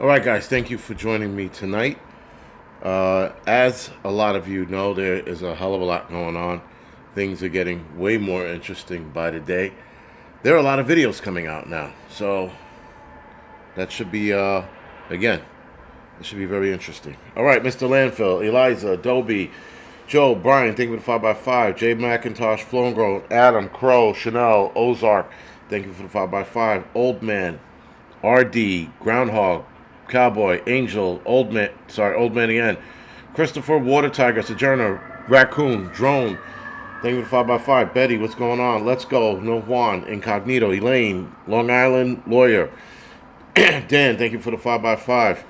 All right, guys, thank you for joining me tonight. As a lot of you know, there is a hell of a lot going on. Things are getting way more interesting by the day. There are a lot of videos coming out now, so that should be, again, it should be very interesting. All right, Mr. Landfill, Eliza, Dobie, Joe, Brian, thank you for the 5x5, Jay McIntosh, Flown Adam, Crow, Chanel, Ozark, thank you for the 5x5, Old Man, RD, Groundhog, Cowboy, Angel, Old Man again, Christopher, Water Tiger, Sojourner, Raccoon, Drone, thank you for the 5x5, Betty, what's going on? Let's go, No Juan, Incognito, Elaine, Long Island, Lawyer, Dan, thank you for the 5x5,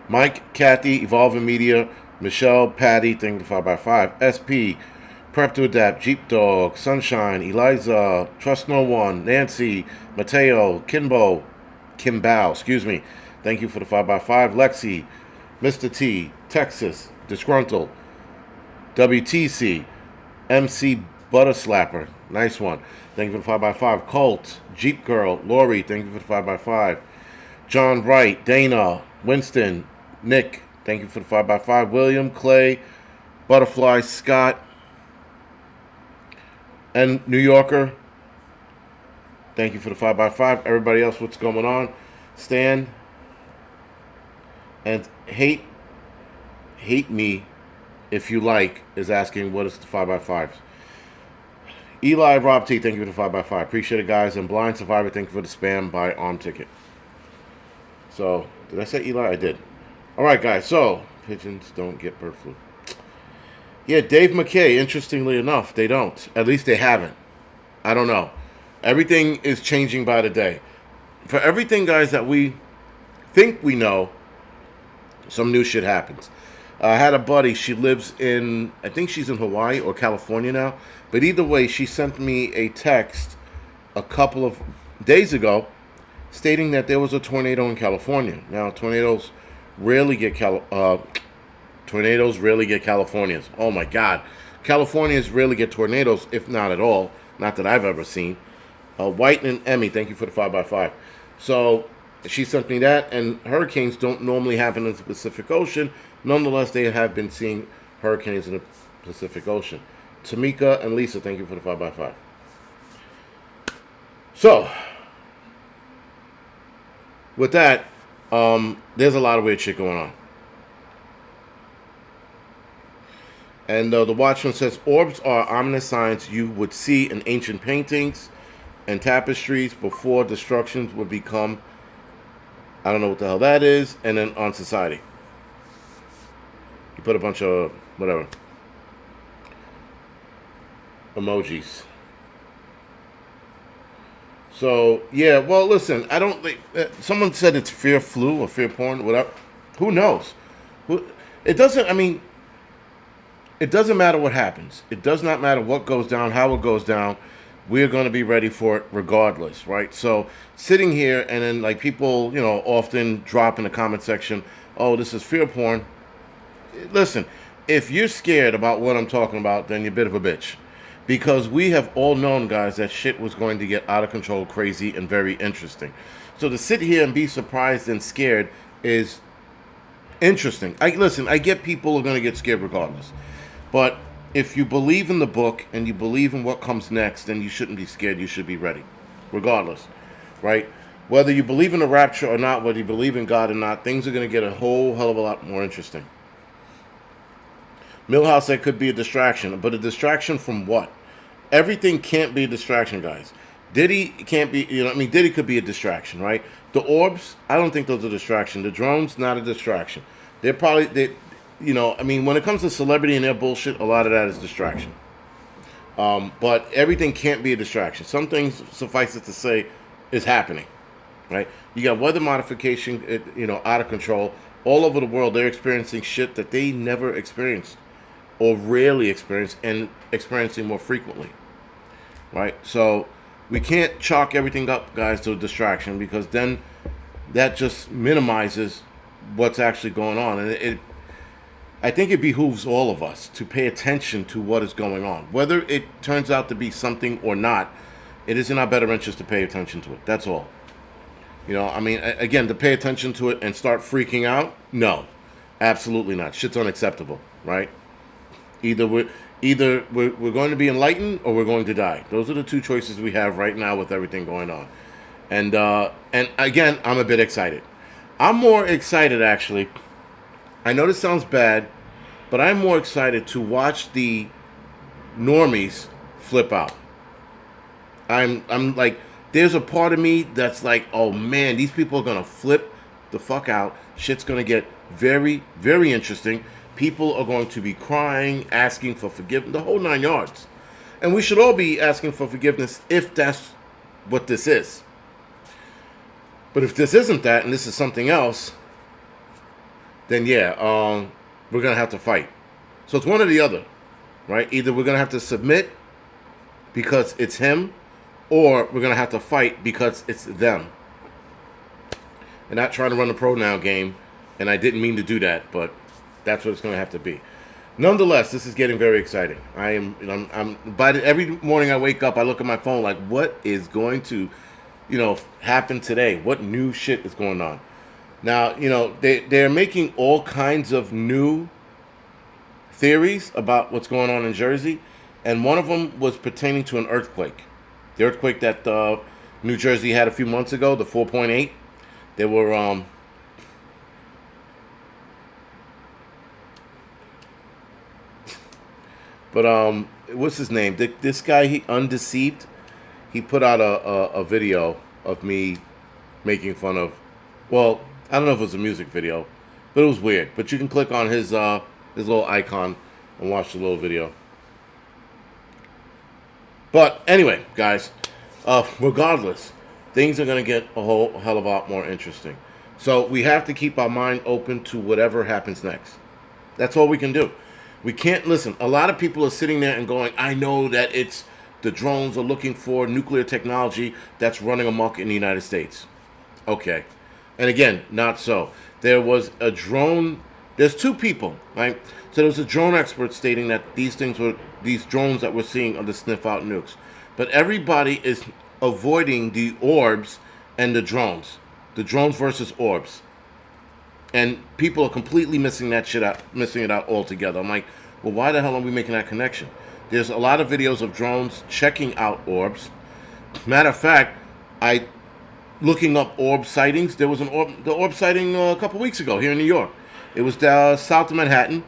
Mike, Kathy, Evolving Media, Michelle, Patty, thank you for the 5x5, SP, Prep to Adapt, Jeep Dog, Sunshine, Eliza, Trust No One, Nancy, Mateo, Kimbao, excuse me. Thank you for the 5x5. Lexi, Mr. T, Texas, Disgruntled, WTC, MC Butter Slapper, nice one. Thank you for the 5x5. Colt, Jeep Girl, Lori, thank you for the 5x5. John Wright, Dana, Winston, Nick, thank you for the 5x5. William, Clay, Butterfly, Scott, and New Yorker, thank you for the 5x5. Everybody else, what's going on? Stan and hate me if you like is asking what is the 5x5s. Eli Rob T, thank you for the 5x5. Appreciate it, guys. And Blind Survivor, thank you for the spam by arm ticket. So, did I say Eli? I did. All right, guys. So, pigeons don't get bird flu. Yeah, Dave McKay, interestingly enough, they don't. At least they haven't. I don't know. Everything is changing by the day. For everything, guys, that we think we know, some new shit happens. I had a buddy, she lives in, I think she's in Hawaii or California now. But either way, she sent me a text a couple of days ago stating that there was a tornado in California. Now, tornadoes rarely get Californians. Oh my God. Californians rarely get tornadoes, if not at all. Not that I've ever seen. White and Emmy, thank you for the 5x5. So she sent me that, and hurricanes don't normally happen in the Pacific Ocean. Nonetheless, they have been seeing hurricanes in the Pacific Ocean. Tamika and Lisa, thank you for the 5x5. So, with that, there's a lot of weird shit going on. And the Watchman says, orbs are ominous signs you would see in ancient paintings and tapestries before destructions would become, I don't know what the hell that is, and then on society. You put a bunch of, whatever, emojis. So, yeah, well, listen, I don't think, someone said it's fear flu or fear porn, whatever. Who knows? It doesn't, I mean, it doesn't matter what happens. It does not matter what goes down, how it goes down. We're going to be ready for it regardless, right? So sitting here and then like people, often drop in the comment section, oh, this is fear porn. Listen, if you're scared about what I'm talking about, then you're a bit of a bitch. Because we have all known, guys, that shit was going to get out of control, crazy, and very interesting. So to sit here and be surprised and scared is interesting. I get people are going to get scared regardless. But if you believe in the book and you believe in what comes next, then you shouldn't be scared. You should be ready, regardless, right? Whether you believe in the rapture or not, whether you believe in God or not, things are going to get a whole hell of a lot more interesting. Millhouse said could be a distraction, but a distraction from what? Everything can't be a distraction, guys. Diddy can't be, Diddy could be a distraction, right? The orbs, I don't think those are a distraction. The drones, not a distraction. They're probably, when it comes to celebrity and their bullshit, a lot of that is distraction. But everything can't be a distraction. Some things, suffice it to say, is happening, right? You got weather modification, out of control. All over the world, they're experiencing shit that they never experienced or rarely experienced and experiencing more frequently, right? So we can't chalk everything up, guys, to a distraction because then that just minimizes what's actually going on. And I think it behooves all of us to pay attention to what is going on. Whether it turns out to be something or not, it is in our better interest to pay attention to it. That's all. I mean, again, to pay attention to it and start freaking out, no, absolutely not. Shit's unacceptable, right? Either we're going to be enlightened or we're going to die. Those are the two choices we have right now with everything going on. And again, I'm a bit excited. I'm more excited, actually. I know this sounds bad, but I'm more excited to watch the normies flip out. I'm like, there's a part of me that's like, oh man, these people are gonna flip the fuck out. Shit's gonna get very, very interesting. People are going to be crying, asking for forgiveness, the whole 9 yards. And we should all be asking for forgiveness if that's what this is. But if this isn't that, and this is something else, then yeah, we're gonna have to fight. So it's one or the other, right? Either we're gonna have to submit because it's him, or we're going to have to fight because it's them. And not trying to run the pronoun game, and I didn't mean to do that, but that's what it's going to have to be. Nonetheless, this is getting very exciting. Every morning I wake up, I look at my phone like, what is going to, happen today? What new shit is going on? Now, they're making all kinds of new theories about what's going on in Jersey, and one of them was pertaining to an earthquake. The earthquake that New Jersey had a few months ago, the 4.8, there were what's his name? This guy, he Undeceived, he put out a video of me making fun of, well, I don't know if it was a music video, but it was weird. But you can click on his little icon and watch the little video. But anyway, guys, regardless, things are going to get a whole hell of a lot more interesting. So we have to keep our mind open to whatever happens next. That's all we can do. We can't listen. A lot of people are sitting there and going, I know that it's the drones are looking for nuclear technology that's running amok in the United States. Okay. And again, not so. There was a drone. There's two people, right? So there was a drone expert stating that these drones that we're seeing are the sniff out nukes. But everybody is avoiding the orbs and the drones. The drones versus orbs. And people are completely missing it out altogether. I'm like, well, why the hell are we making that connection? There's a lot of videos of drones checking out orbs. Matter of fact, looking up orb sightings. There was the orb sighting a couple weeks ago here in New York. It was south of Manhattan,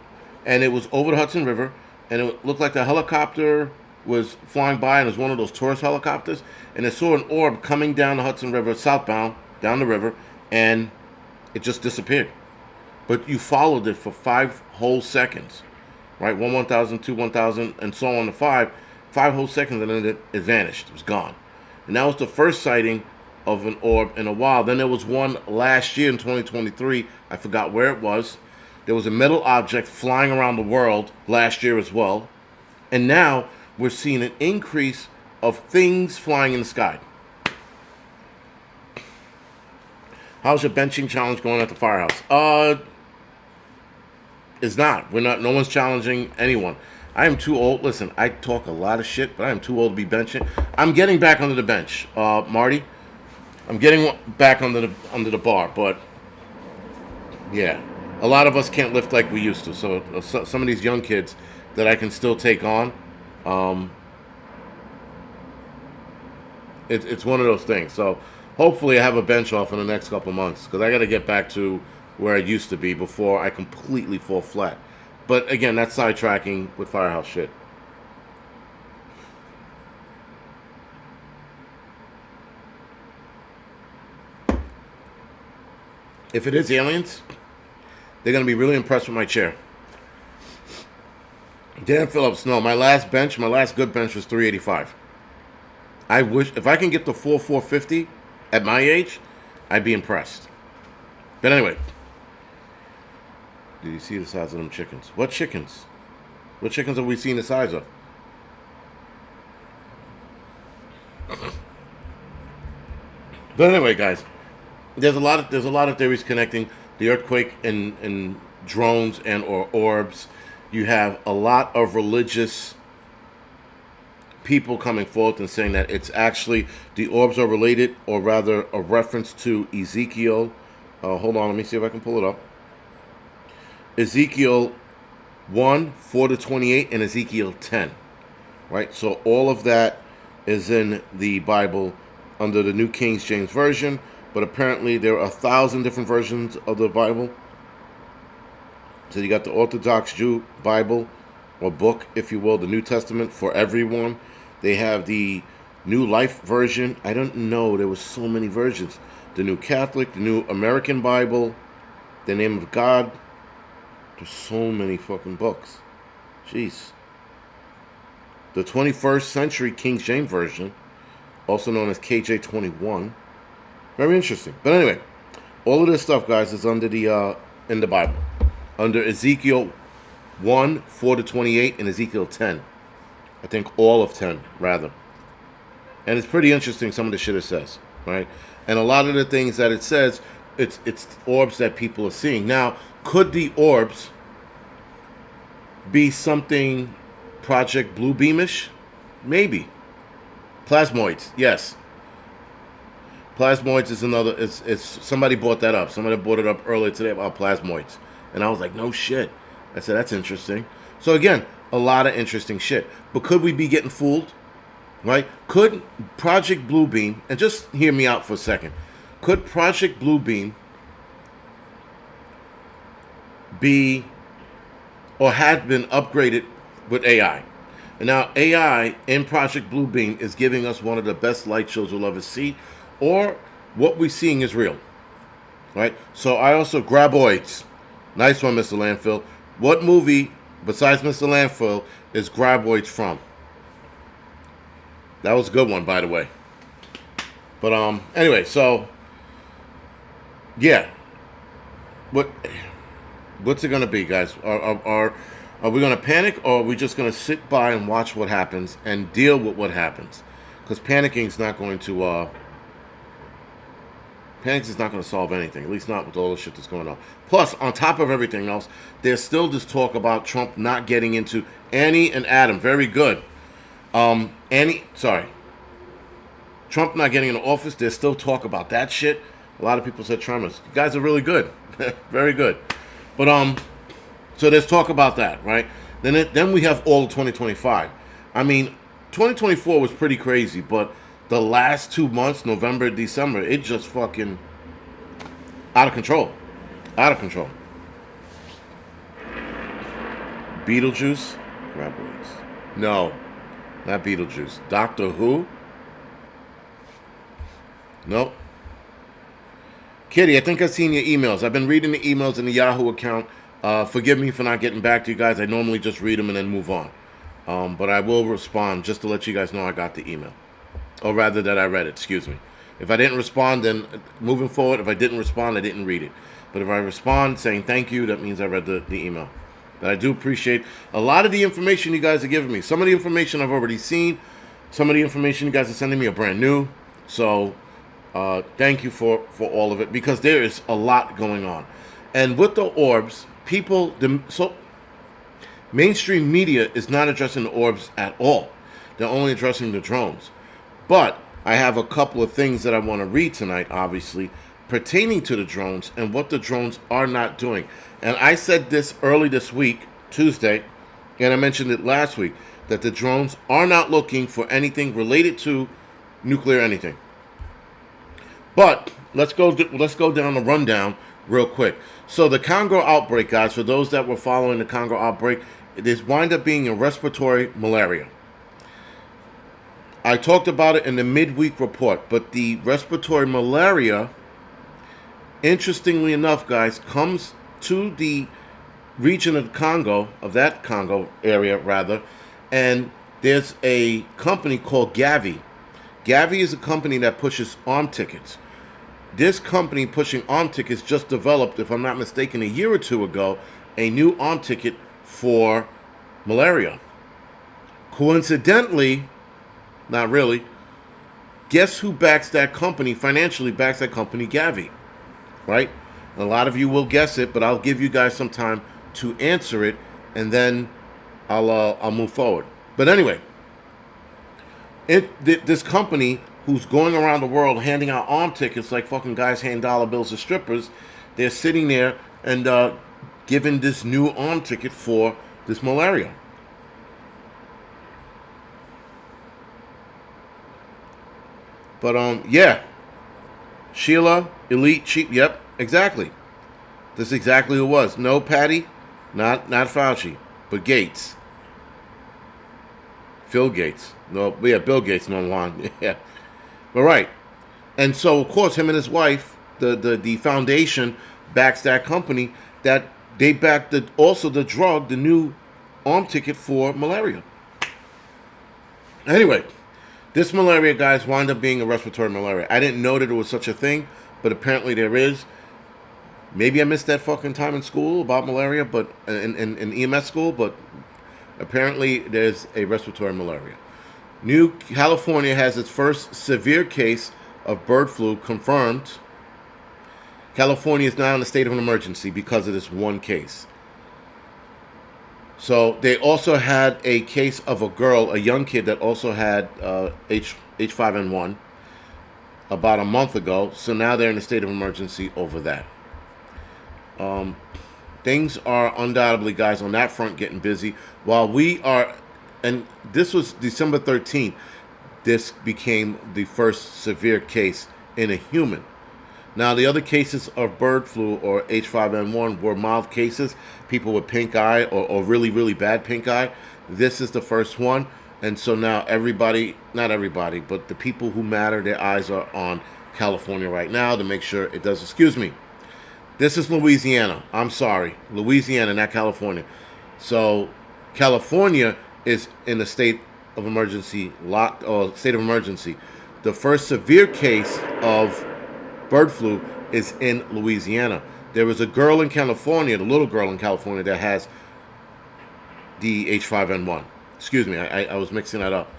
and it was over the Hudson River, and it looked like the helicopter was flying by, and it was one of those tourist helicopters, and it saw an orb coming down the Hudson River, southbound, down the river, and it just disappeared. But you followed it for 5 whole seconds, right? 1,000, 2, 1,000, and so on to 5 whole seconds, and then it vanished. It was gone. And that was the first sighting of an orb in a while. Then there was one last year in 2023. I forgot where it was. There was a metal object flying around the world last year as well. And now we're seeing an increase of things flying in the sky. How's your benching challenge going at the firehouse? It's not. No one's challenging anyone. I am too old. Listen, I talk a lot of shit, but I am too old to be benching. I'm getting back under the bench, Marty. I'm getting back under the bar, but yeah, a lot of us can't lift like we used to. So some of these young kids that I can still take on, it's one of those things. So hopefully I have a bench off in the next couple months, because I got to get back to where I used to be before I completely fall flat. But again, that's sidetracking with firehouse shit. If it is aliens, they're going to be really impressed with my chair. Dan Phillips, no, my last good bench was 385. I wish, if I can get the 450 at my age, I'd be impressed. But anyway, did you see the size of them chickens? What chickens? What chickens have we seen the size of? But anyway, guys, there's a lot of theories connecting the earthquake and drones and or orbs. You have a lot of religious people coming forth and saying that it's actually the orbs are related, or rather a reference to Ezekiel. Hold on, let me see if I can pull it up. Ezekiel 1, 4 to 28, and Ezekiel 10. Right? So all of that is in the Bible under the New King James Version, but apparently there are 1,000 different versions of the Bible. So you got the Orthodox Jew Bible, or book, if you will, the New Testament for everyone. They have the New Life version. I don't know, there was so many versions. The New Catholic, the New American Bible, the Name of God. There's so many fucking books. Jeez. The 21st century King James Version, also known as KJ21. Very interesting. But anyway, all of this stuff, guys, is under the in the Bible. Under Ezekiel 1, 4 to 28, and Ezekiel 10. I think all of 10, rather. And it's pretty interesting, some of the shit it says, right? And a lot of the things that it says, it's orbs that people are seeing. Now, could the orbs be something Project Bluebeamish? Maybe. Plasmoids, yes. Plasmoids is another, it's somebody brought that up. Somebody brought it up earlier today about plasmoids. And I was like, no shit. I said, that's interesting. So again, a lot of interesting shit. But could we be getting fooled? Right? Could Project Bluebeam, and just hear me out for a second, could Project Bluebeam be, or had been upgraded with AI? And now AI in Project Bluebeam is giving us one of the best light shows we'll ever see, or what we're seeing is real. Right? So I also, Graboids. Nice one, Mr. Landfill. What movie, besides Mr. Landfill, is Graboids from? That was a good one, by the way. But anyway, so yeah, what's it gonna be, guys? Are we gonna panic, or are we just gonna sit by and watch what happens and deal with what happens? Because panicking is not going to solve anything, at least not with all the shit that's going on. Plus, on top of everything else, there's still this talk about Trump not getting into Annie and Adam. Very good. Trump not getting into office. There's still talk about that shit. A lot of people said tremors. You guys are really good. Very good. But so there's talk about that, right? Then we have all of 2025. I mean, 2024 was pretty crazy, but the last 2 months, November, December, it just fucking out of control. Out of control. Beetlejuice? Graboids. No, not Beetlejuice. Doctor Who? Nope. Kitty, I think I've seen your emails. I've been reading the emails in the Yahoo account. Forgive me for not getting back to you guys. I normally just read them and then move on. But I will respond just to let you guys know I got the email. Or rather that I read it, excuse me. If I didn't respond, then moving forward, if I didn't respond, I didn't read it. But if I respond saying thank you, that means I read the email. But I do appreciate a lot of the information you guys are giving me. Some of the information I've already seen. Some of the information you guys are sending me are brand new. So thank you for all of it, because there is a lot going on. And with the orbs, mainstream media is not addressing the orbs at all. They're only addressing the drones. But I have a couple of things that I want to read tonight, obviously, pertaining to the drones and what the drones are not doing. And I said this early this week, Tuesday, and I mentioned it last week, that the drones are not looking for anything related to nuclear anything. But let's go down the rundown real quick. So the Congo outbreak, guys, for those that were following the Congo outbreak, it wind up being a respiratory malaria. I talked about it in the midweek report, but the respiratory malaria, interestingly enough, guys, comes to the region of Congo, of that Congo area, rather, and there's a company called Gavi. Gavi is a company that pushes arm tickets. This company pushing arm tickets just developed, if I'm not mistaken, a year or two ago, a new arm ticket for malaria. Coincidentally, not really, guess who backs that company, financially backs that company, Gavi, right? A lot of you will guess it, but I'll give you guys some time to answer it, and then I'll move forward. But anyway, This company who's going around the world handing out arm tickets like fucking guys hand dollar bills to strippers, they're sitting there and giving this new arm ticket for this malaria. But yeah, Sheila, elite, cheap. Yep, exactly. That's exactly who it was. No, Patty, not Fauci, but Gates, Phil Gates. No, yeah, Bill Gates. No one. Yeah, but right. And so, of course, him and his wife, the foundation backs that company that they backed also the drug, the new arm ticket for malaria. Anyway, this malaria, guys, wound up being a respiratory malaria. I didn't know that there was such a thing, but apparently there is. Maybe I missed that fucking time in school about malaria, but in EMS school, but apparently there's a respiratory malaria. New California has its first severe case of bird flu confirmed. California is now in a state of an emergency because of this one case. So they also had a case of a girl, a young kid that also had H5N1 about a month ago. So now they're in a state of emergency over that. Things are undoubtedly, guys, on that front getting busy. While we are, and this was December 13th, this became the first severe case in a human. Now, the other cases of bird flu or H5N1 were mild cases, people with pink eye or really, really bad pink eye. This is the first one. And so now everybody, not everybody, but the people who matter, their eyes are on California right now to make sure it does. Excuse me. This is Louisiana. I'm sorry. Louisiana, not California. So California is in a state of emergency, state of emergency. The first severe case of bird flu is in Louisiana. There is a girl in California, the little girl in California, that has the H5N1. Excuse me, I was mixing that up.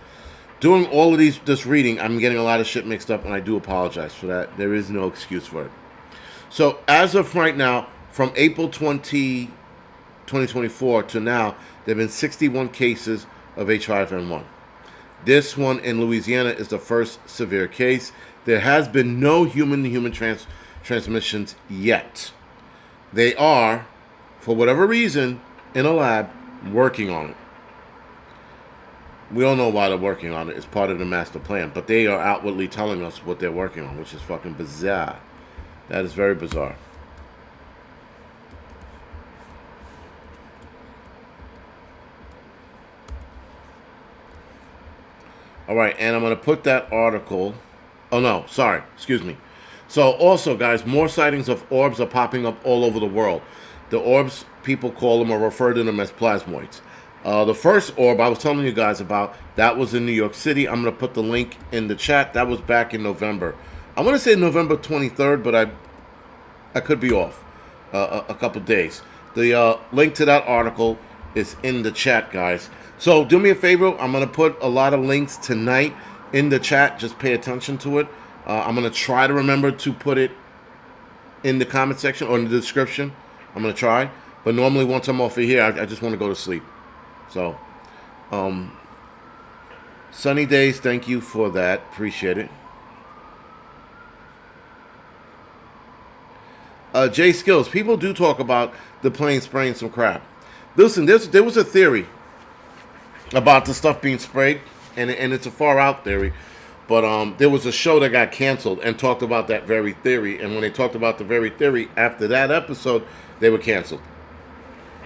Doing all of this reading, I'm getting a lot of shit mixed up, and I do apologize for that. There is no excuse for it. So as of right now, from April 2024 to now, there have been 61 cases of H5N1. This one in Louisiana is the first severe case. There has been no human-to-human transmissions yet. They are, for whatever reason, in a lab, working on it. We all know why they're working on it. It's part of the master plan. But they are outwardly telling us what they're working on, which is fucking bizarre. That is very bizarre. All right, and I'm going to put that article... Oh, no, sorry. Excuse me. So, also, guys, more sightings of orbs are popping up all over the world. The orbs, people call them or refer to them as plasmoids. The first orb I was telling you guys about, that was in New York City. I'm going to put the link in the chat. That was back in November. I want to say November 23rd, but I could be off a couple days. The link to that article is in the chat, guys. So do me a favor. I'm going to put a lot of links tonight in the chat. Just pay attention to it. I'm going to try to remember to put it in the comment section or in the description. I'm going to try. But normally once I'm off of here, I just want to go to sleep. So, Sunny Days, thank you for that. Appreciate it. Jay Skills, people do talk about the plane spraying some crap. Listen, there was a theory about the stuff being sprayed, and it's a far out theory, but there was a show that got canceled and talked about that very theory, and when they talked about the very theory after that episode, they were canceled.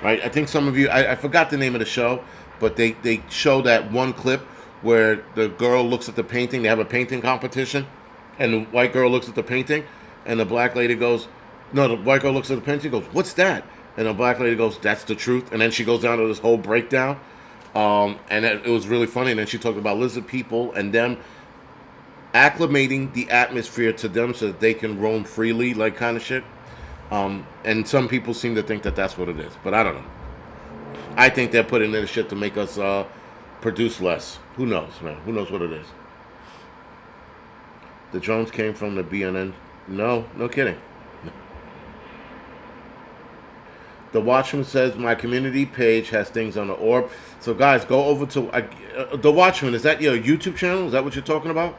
Right? I think some of you, I forgot the name of the show, but they show that one clip where the girl looks at the painting. They have a painting competition, and the white girl looks at the painting, and the black lady goes, no, the white girl looks at the painting, goes, what's that? And the black lady goes, that's the truth. And then she goes down to this whole breakdown, and it was really funny. And then she talked about lizard people and them acclimating the atmosphere to them so that they can roam freely, like kind of shit. And some people seem to think that that's what it is, but I don't know. I think they're putting in this shit to make us produce less. Who knows, man? Who knows what it is? The drones came from the BNN. No kidding. The Watchman says my community page has things on the orb. So guys, go over to The Watchman. Is that your YouTube channel? Is that what you're talking about?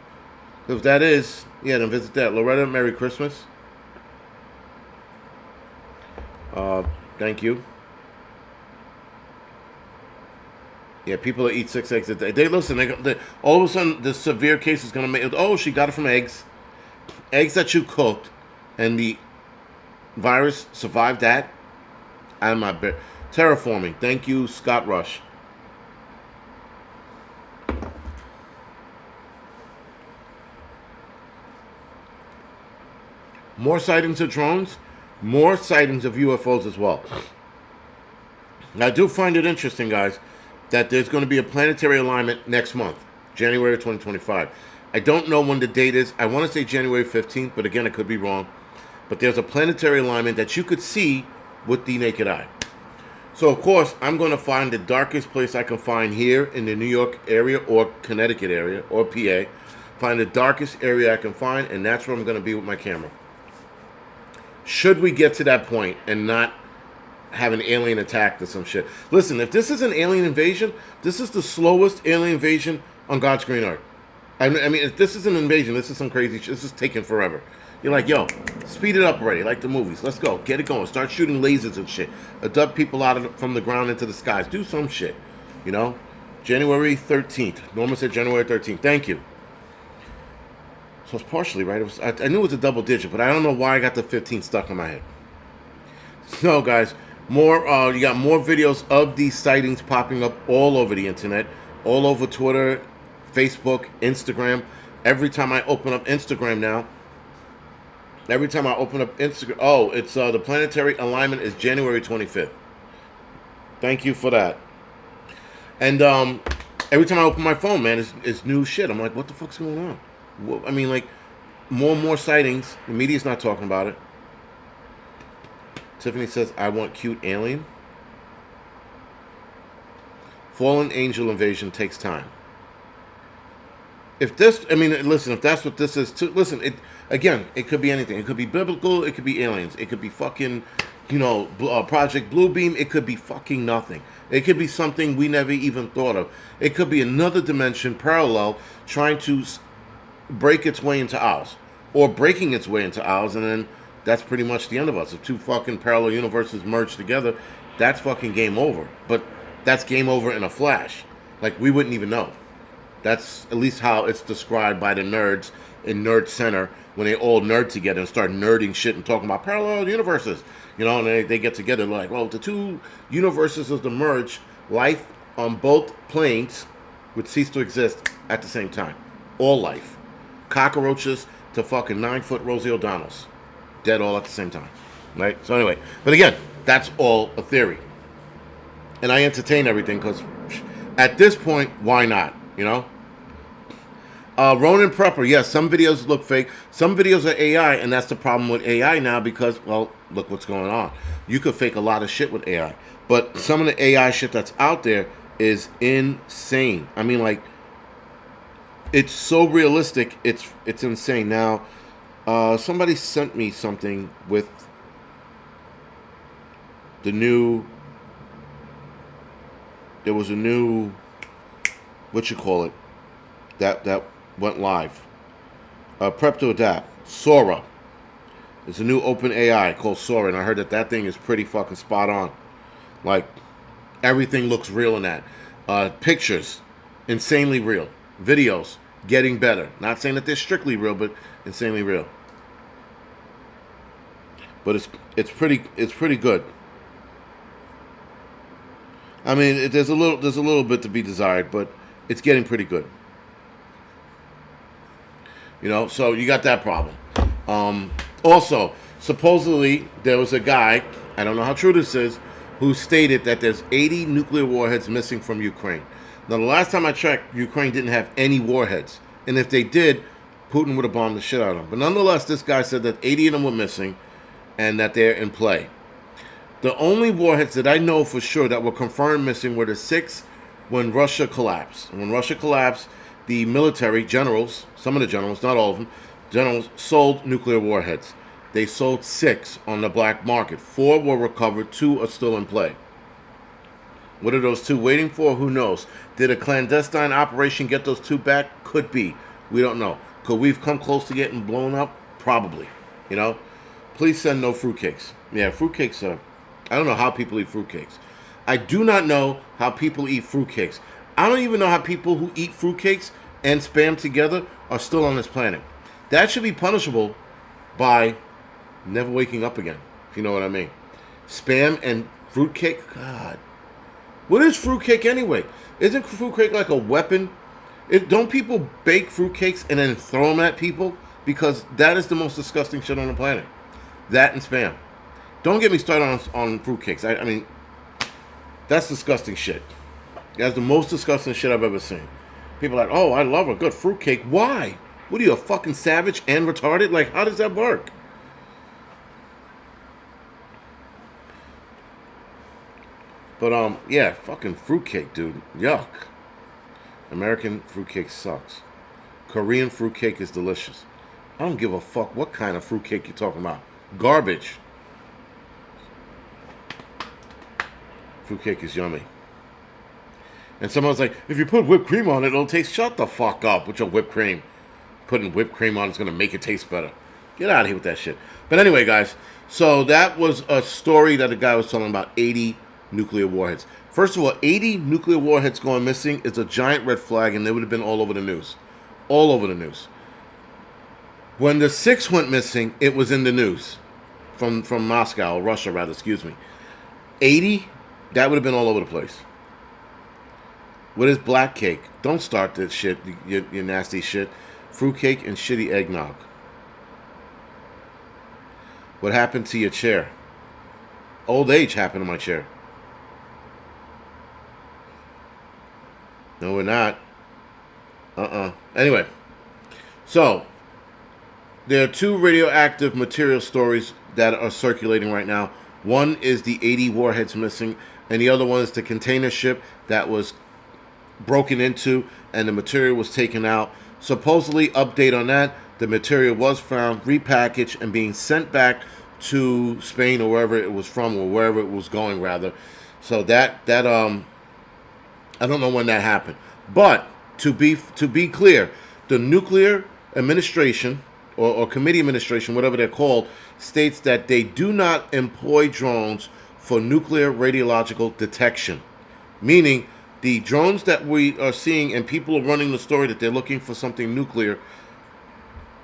If that is, yeah, then visit that. Loretta, Merry Christmas. Thank you. Yeah, people that eat 6 eggs a day. They listen. They all of a sudden, the severe case is gonna make. Oh, she got it from eggs, eggs that you cooked, and the virus survived that. I'm not terraforming. Thank you, Scott Rush. More sightings of drones, more sightings of UFOs as well. I do find it interesting, guys, that there's going to be a planetary alignment next month, January 2025. I don't know when the date is. I want to say January 15th, but again, I could be wrong. But there's a planetary alignment that you could see with the naked eye. So, of course, I'm going to find the darkest place I can find here in the New York area or Connecticut area or PA. Find the darkest area I can find, and that's where I'm going to be with my camera. Should we get to that point and not have an alien attack or some shit. Listen, if this is an alien invasion, this is the slowest alien invasion on God's green earth. I mean, if this is an invasion, this is some crazy shit. This is taking forever. You're like, yo, speed it up already, like the movies. Let's go. Get it going. Start shooting lasers and shit. Abduct people out from the ground into the skies. Do some shit, you know? January 13th. Norma said January 13th. Thank you. So it's partially right. I knew it was a double digit, but I don't know why I got the 15 stuck in my head. So, guys, you got more videos of these sightings popping up all over the internet, all over Twitter, Facebook, Instagram. Every time I open up Instagram now, it's the planetary alignment is January 25th. Thank you for that. And every time I open my phone, man, it's new shit. I'm like, what the fuck's going on? I mean, like, more and more sightings. The media's not talking about it. Tiffany says, I want cute alien. Fallen angel invasion takes time. If that's what this is, listen, it could be anything. It could be biblical, it could be aliens, it could be fucking, Project Bluebeam, it could be fucking nothing. It could be something we never even thought of. It could be another dimension, parallel, trying to break its way into ours. Or breaking its way into ours, and then that's pretty much the end of us. If two fucking parallel universes merge together, that's fucking game over. But that's game over in a flash. Like, we wouldn't even know. That's at least how it's described by the nerds in Nerd Center when they all nerd together and start nerding shit and talking about parallel universes. And they get together like, well, the two universes of the merge, life on both planes would cease to exist at the same time. All life. Cockroaches to fucking 9-foot Rosie O'Donnell's. Dead all at the same time. Right? So anyway, but again, that's all a theory. And I entertain everything because at this point, why not? Ronin Prepper, yes, some videos look fake. Some videos are AI, and that's the problem with AI now because, well, look what's going on. You could fake a lot of shit with AI. But some of the AI shit that's out there is insane. I mean, like, it's so realistic, it's insane. Now, somebody sent me something with the new, there was a new, that went live. Prep to Adapt. Sora. There's a new open AI called Sora, and I heard that thing is pretty fucking spot on. Like, everything looks real in that. Pictures, insanely real. Videos, getting better. Not saying that they're strictly real, but insanely real. But it's pretty good. I mean, there's a little bit to be desired, but it's getting pretty good. So you got that problem. Also, supposedly there was a guy, I don't know how true this is, who stated that there's 80 nuclear warheads missing from Ukraine. Now, the last time I checked, Ukraine didn't have any warheads. And if they did, Putin would have bombed the shit out of them. But nonetheless, this guy said that 80 of them were missing and that they're in play. The only warheads that I know for sure that were confirmed missing were the 6 when Russia collapsed. And when Russia collapsed, the military generals, some of the generals, not all of them, generals sold nuclear warheads. They sold 6 on the black market. 4 were recovered. 2 are still in play. What are those 2 waiting for? Who knows? Did a clandestine operation get those 2 back? Could be. We don't know. Could we've come close to getting blown up? Probably. You know? Please send no fruitcakes. Yeah, fruitcakes are... I don't know how people eat fruitcakes. I do not know how people eat fruitcakes. I don't even know how people who eat fruitcakes and Spam together are still on this planet. That should be punishable by never waking up again, if you know what I mean. Spam and fruitcake? God. What is fruitcake anyway? Isn't fruitcake like a weapon? Don't people bake fruitcakes and then throw them at people? Because that is the most disgusting shit on the planet. That and Spam. Don't get me started on fruitcakes. I mean, that's disgusting shit. That's the most disgusting shit I've ever seen. People are like, oh, I love a good fruitcake. Why? What are you, a fucking savage and retarded? Like, how does that work? But, yeah, fucking fruitcake, dude. Yuck. American fruitcake sucks. Korean fruitcake is delicious. I don't give a fuck what kind of fruitcake you're talking about. Garbage. Fruitcake is yummy. And someone's like, if you put whipped cream on it, it'll taste... Shut the fuck up with your whipped cream. Putting whipped cream on is going to make it taste better. Get out of here with that shit. But anyway, guys, so that was a story that a guy was talking about 80 nuclear warheads. First of all, 80 nuclear warheads going missing is a giant red flag, and they would have been all over the news. All over the news. When the 6 went missing, it was in the news. From Moscow, or Russia, rather, excuse me. 80, that would have been all over the place. What is black cake? Don't start this shit, you nasty shit. Fruitcake and shitty eggnog. What happened to your chair? Old age happened to my chair. No, we're not. Anyway. So, there are 2 radioactive material stories that are circulating right now. One is the 80 warheads missing, and the other one is the container ship that was broken into and the material was taken out. Supposedly, update on that, the material was found, repackaged, and being sent back to Spain or wherever it was from, or wherever it was going, rather. So that I don't know when that happened. But to be clear, the nuclear administration or committee administration, whatever they're called, states that they do not employ drones for nuclear radiological detection. Meaning, the drones that we are seeing, and people are running the story that they're looking for something nuclear,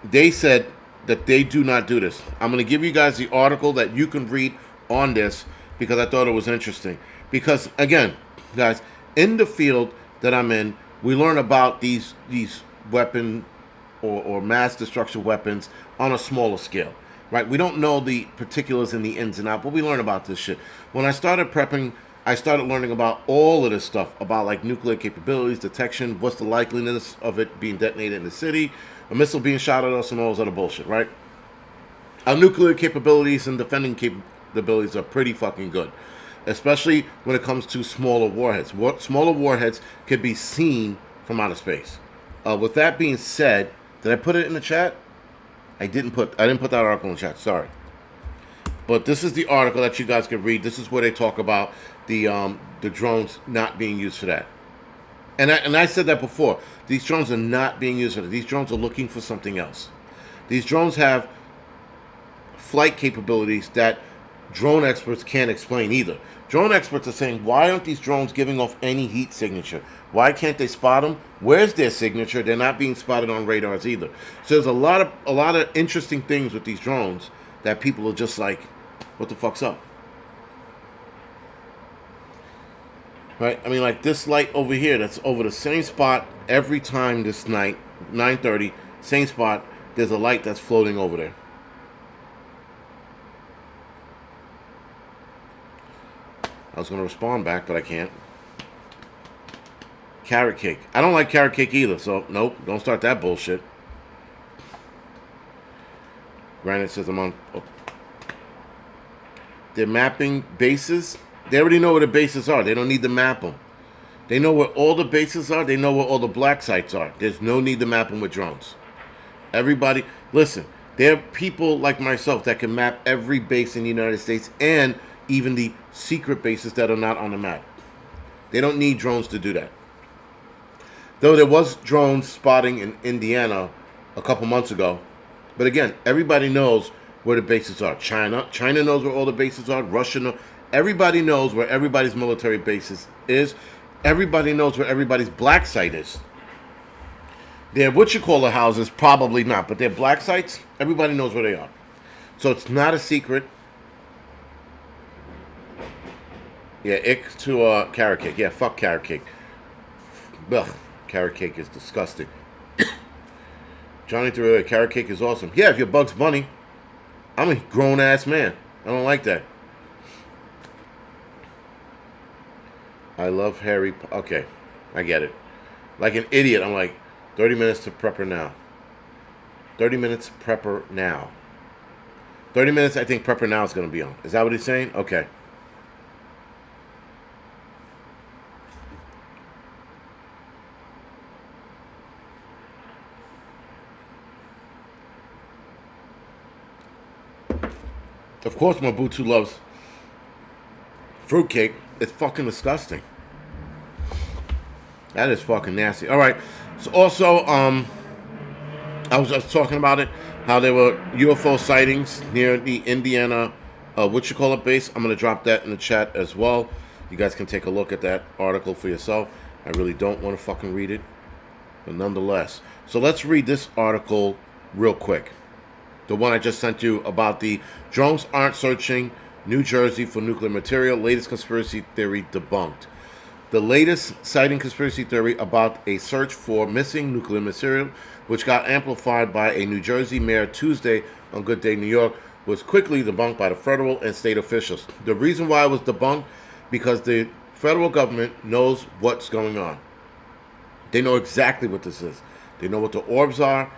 they said that they do not do this. I'm going to give you guys the article that you can read on this because I thought it was interesting. Because, again, guys, in the field that I'm in, we learn about these weapon or mass destruction weapons on a smaller scale, right? We don't know the particulars and the ins and outs, but we learn about this shit. When I started prepping, I started learning about all of this stuff, about like nuclear capabilities, detection, what's the likeliness of it being detonated in the city, a missile being shot at us, and all this other bullshit, right? Our nuclear capabilities and defending capabilities are pretty fucking good, especially when it comes to smaller warheads. Smaller warheads can be seen from outer space. With that being said, did I put it in the chat? I didn't put that article in the chat. Sorry. But this is the article that you guys can read. This is where they talk about the drones not being used for that. And I said that before. These drones are not being used for that. These drones are looking for something else. These drones have flight capabilities that drone experts can't explain either. Drone experts are saying, why aren't these drones giving off any heat signature? Why can't they spot them? Where's their signature? They're not being spotted on radars either. So there's a lot of interesting things with these drones that people are just like, what the fuck's up? Right? I mean, like this light over here, that's over the same spot every time this night, 9:30, same spot, there's a light that's floating over there. I was going to respond back, but I can't. Carrot cake. I don't like carrot cake either, so nope, don't start that bullshit. Granite says I'm on... Oh. They're mapping bases. They already know where the bases are. They don't need to map them. They know where all the bases are. They know where all the black sites are. There's no need to map them with drones. Everybody... Listen, There are people like myself that can map every base in the United States and even the secret bases that are not on the map. They don't need drones to do that. Though there was drone spotting in Indiana a couple months ago. But again, everybody knows where the bases are. China knows where all the bases are. Russia knows. Everybody knows where everybody's military bases is. Everybody knows where everybody's black site is. Their houses, probably not. But their black sites, everybody knows where they are. So it's not a secret. Yeah, ick to carrot cake. Yeah, fuck carrot cake. Ugh, carrot cake is disgusting. Johnny Threw, carrot cake is awesome. Yeah, if you're Bugs Bunny, I'm a grown ass man. I don't like that. I love Harry. Okay, I get it. Like an idiot, I'm like, 30 minutes to prepper now. 30 minutes prepper now. 30 minutes, I think prepper now is going to be on. Is that what he's saying? Okay. Of course, Mabutu loves fruitcake. It's fucking disgusting. That is fucking nasty. All right. So also, I was just talking about it, how there were UFO sightings near the Indiana, base. I'm going to drop that in the chat as well. You guys can take a look at that article for yourself. I really don't want to fucking read it, but nonetheless. So let's read this article real quick. The one I just sent you about the drones aren't searching New Jersey for nuclear material. Latest conspiracy theory debunked. The latest sighting conspiracy theory about a search for missing nuclear material, which got amplified by a New Jersey mayor Tuesday on Good Day New York, was quickly debunked by the federal and state officials. The reason why it was debunked, because the federal government knows what's going on. They know exactly what this is. They know what the orbs are,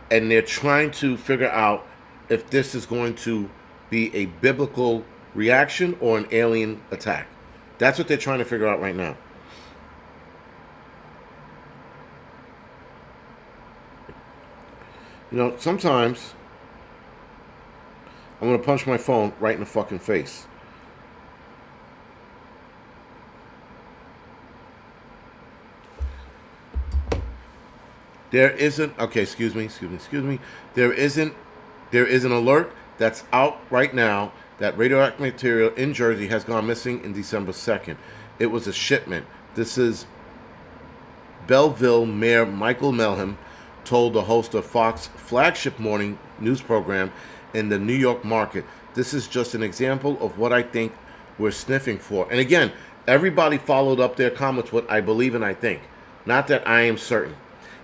and they're trying to figure out if this is going to be a biblical reaction or an alien attack. That's what they're trying to figure out right now. You know, sometimes I'm going to punch my phone right in the fucking face. There isn't, okay, excuse me. There is an alert that's out right now that radioactive material in Jersey has gone missing in December 2nd. It was a shipment. This is Belleville Mayor Michael Melham told the host of Fox flagship morning news program in the New York market. This is just an example of what I think we're sniffing for. And again, everybody followed up their comments with I believe and I think. Not that I am certain.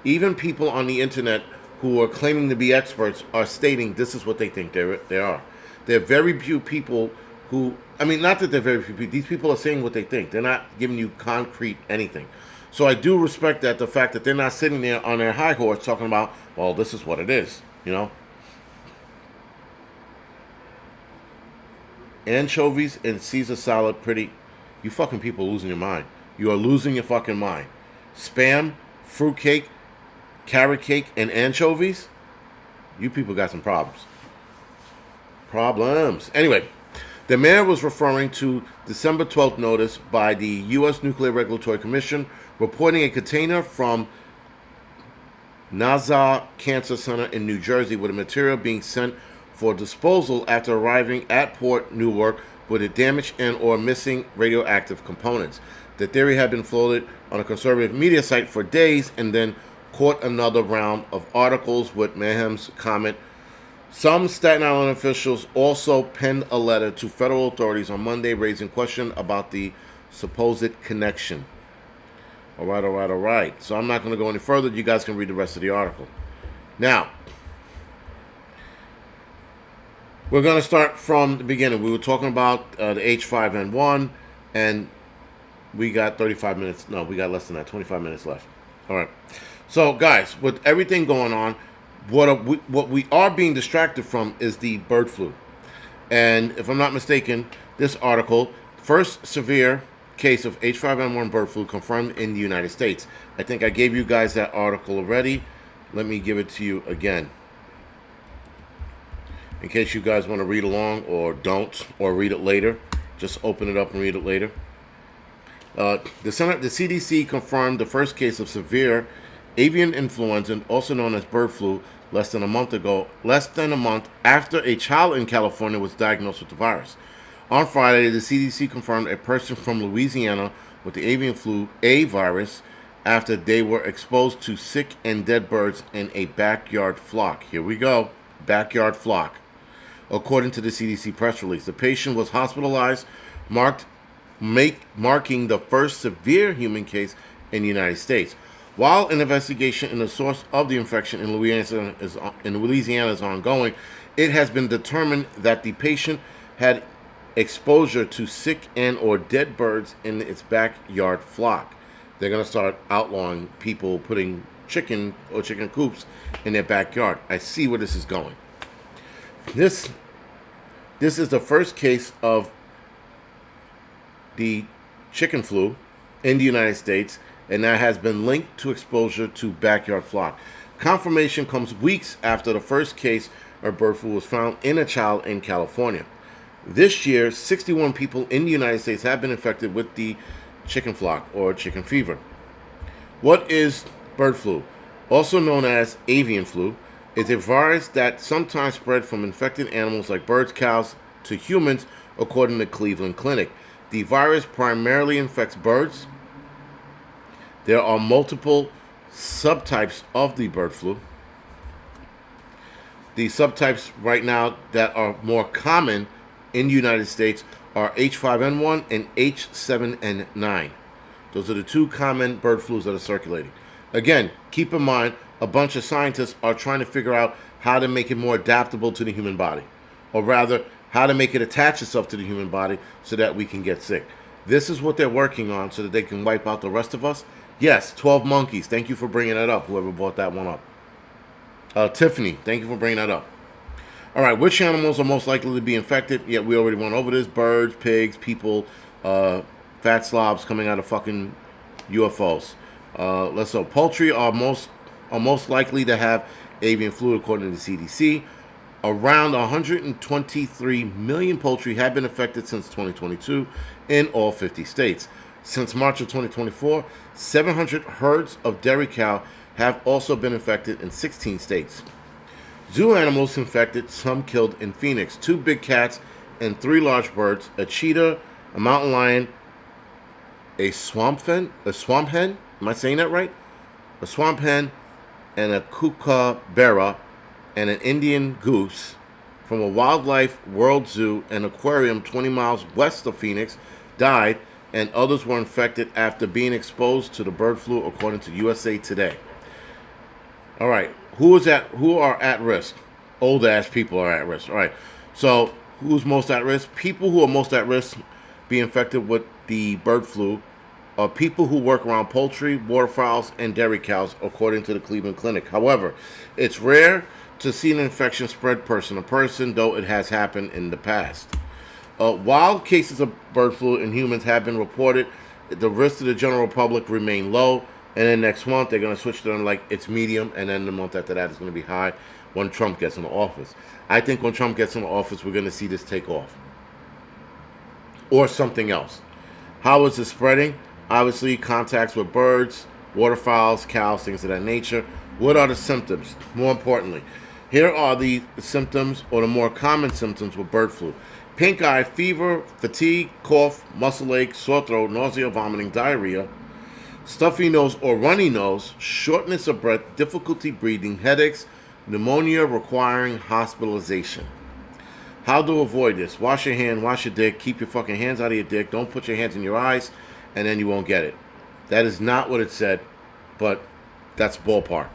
Even people on the internet who are claiming to be experts are stating this is what they think they are. There are very few people who, I mean, not that they're very few people, these people are saying what they think. They're not giving you concrete anything. So I do respect that, the fact that they're not sitting there on their high horse talking about, well, this is what it is, you know? Anchovies and Caesar salad, pretty, you fucking people losing your mind. You are losing your fucking mind. Spam, fruitcake, carrot cake, and anchovies? You people got some problems. Anyway, the mayor was referring to December 12th notice by the U.S. Nuclear Regulatory Commission reporting a container from Nassau Cancer Center in New Jersey with a material being sent for disposal after arriving at Port Newark with a damaged and or missing radioactive components. The theory had been floated on a conservative media site for days and then caught another round of articles with Melham's comment. Some Staten Island officials also penned a letter to federal authorities on Monday raising question about the supposed connection. All right. So I'm not going to go any further. You guys can read the rest of the article. Now, we're going to start from the beginning. We were talking about the H5N1, and we got 35 minutes. No, we got less than that. 25 minutes left. All right. So, guys, with everything going on, what we are being distracted from is the bird flu. And if I'm not mistaken, this article, first severe case of H5N1 bird flu confirmed in the United States. I think I gave you guys that article already. Let me give it to you again. in case you guys want to read along or don't, or read it later. Just open it up and read it later. The CDC confirmed the first case of severe avian influenza, also known as bird flu, less than a month after a child in California was diagnosed with the virus. On Friday, the CDC confirmed a person from Louisiana with the avian flu A virus after they were exposed to sick and dead birds in a backyard flock. Here we go, backyard flock. According to the CDC press release, the patient was hospitalized, marking the first severe human case in the United States. While an investigation into the source of the infection in Louisiana is ongoing, it has been determined that the patient had exposure to sick and or dead birds in its backyard flock. They're going to start outlawing people putting chicken or chicken coops in their backyard. I see where this is going. This is the first case of the chicken flu in the United States, and that has been linked to exposure to backyard flock. Confirmation comes weeks after the first case of bird flu was found in a child in California. This year, 61 people in the United States have been infected with the chicken flock or chicken fever. What is bird flu? Also known as avian flu, is a virus that sometimes spread from infected animals like birds, cows, to humans, according to Cleveland Clinic. The virus primarily infects birds. There are multiple subtypes of the bird flu. The subtypes right now that are more common in the United States are H5N1 and H7N9. Those are the two common bird flus that are circulating. Again, keep in mind, a bunch of scientists are trying to figure out how to make it more adaptable to the human body, or rather, how to make it attach itself to the human body so that we can get sick. This is what they're working on so that they can wipe out the rest of us. Yes, 12 monkeys. Thank you for bringing that up, whoever brought that one up. Tiffany, thank you for bringing that up. All right, which animals are most likely to be infected? Yeah, we already went over this. Birds, pigs, people, fat slobs coming out of fucking UFOs. Let's go. Poultry are most likely to have avian flu, according to the CDC. Around 123 million poultry have been affected since 2022 in all 50 states. Since March of 2024, 700 herds of dairy cow have also been infected in 16 states. Zoo animals infected, some killed in Phoenix. 2 big cats and 3 large birds, a cheetah, a mountain lion, a swamp hen, am I saying that right? A swamp hen, and a kookaburra, and an Indian goose from a Wildlife World Zoo and aquarium 20 miles west of Phoenix died, and others were infected after being exposed to the bird flu, according to USA Today. All right, who are at risk? Old ass people are at risk. All right, so who's most at risk? People who are most at risk be infected with the bird flu are people who work around poultry, waterfowls, and dairy cows, according to the Cleveland Clinic. However, it's rare to see an infection spread person to person, though it has happened in the past. While cases of bird flu in humans have been reported, the risk to the general public remain low. And then next month, they're going to switch to them like it's medium. And then the month after that is going to be high when Trump gets into office. I think when Trump gets into office, we're going to see this take off. Or something else. How is it spreading? Obviously, contacts with birds, waterfowls, cows, things of that nature. What are the symptoms? More importantly, here are the symptoms, or the more common symptoms with bird flu. Pink eye, fever, fatigue, cough, muscle ache, sore throat, nausea, vomiting, diarrhea, stuffy nose or runny nose, shortness of breath, difficulty breathing, headaches, pneumonia requiring hospitalization. How to avoid this? Wash your hand, wash your dick, keep your fucking hands out of your dick, don't put your hands in your eyes, and then you won't get it. That is not what it said, but that's ballpark.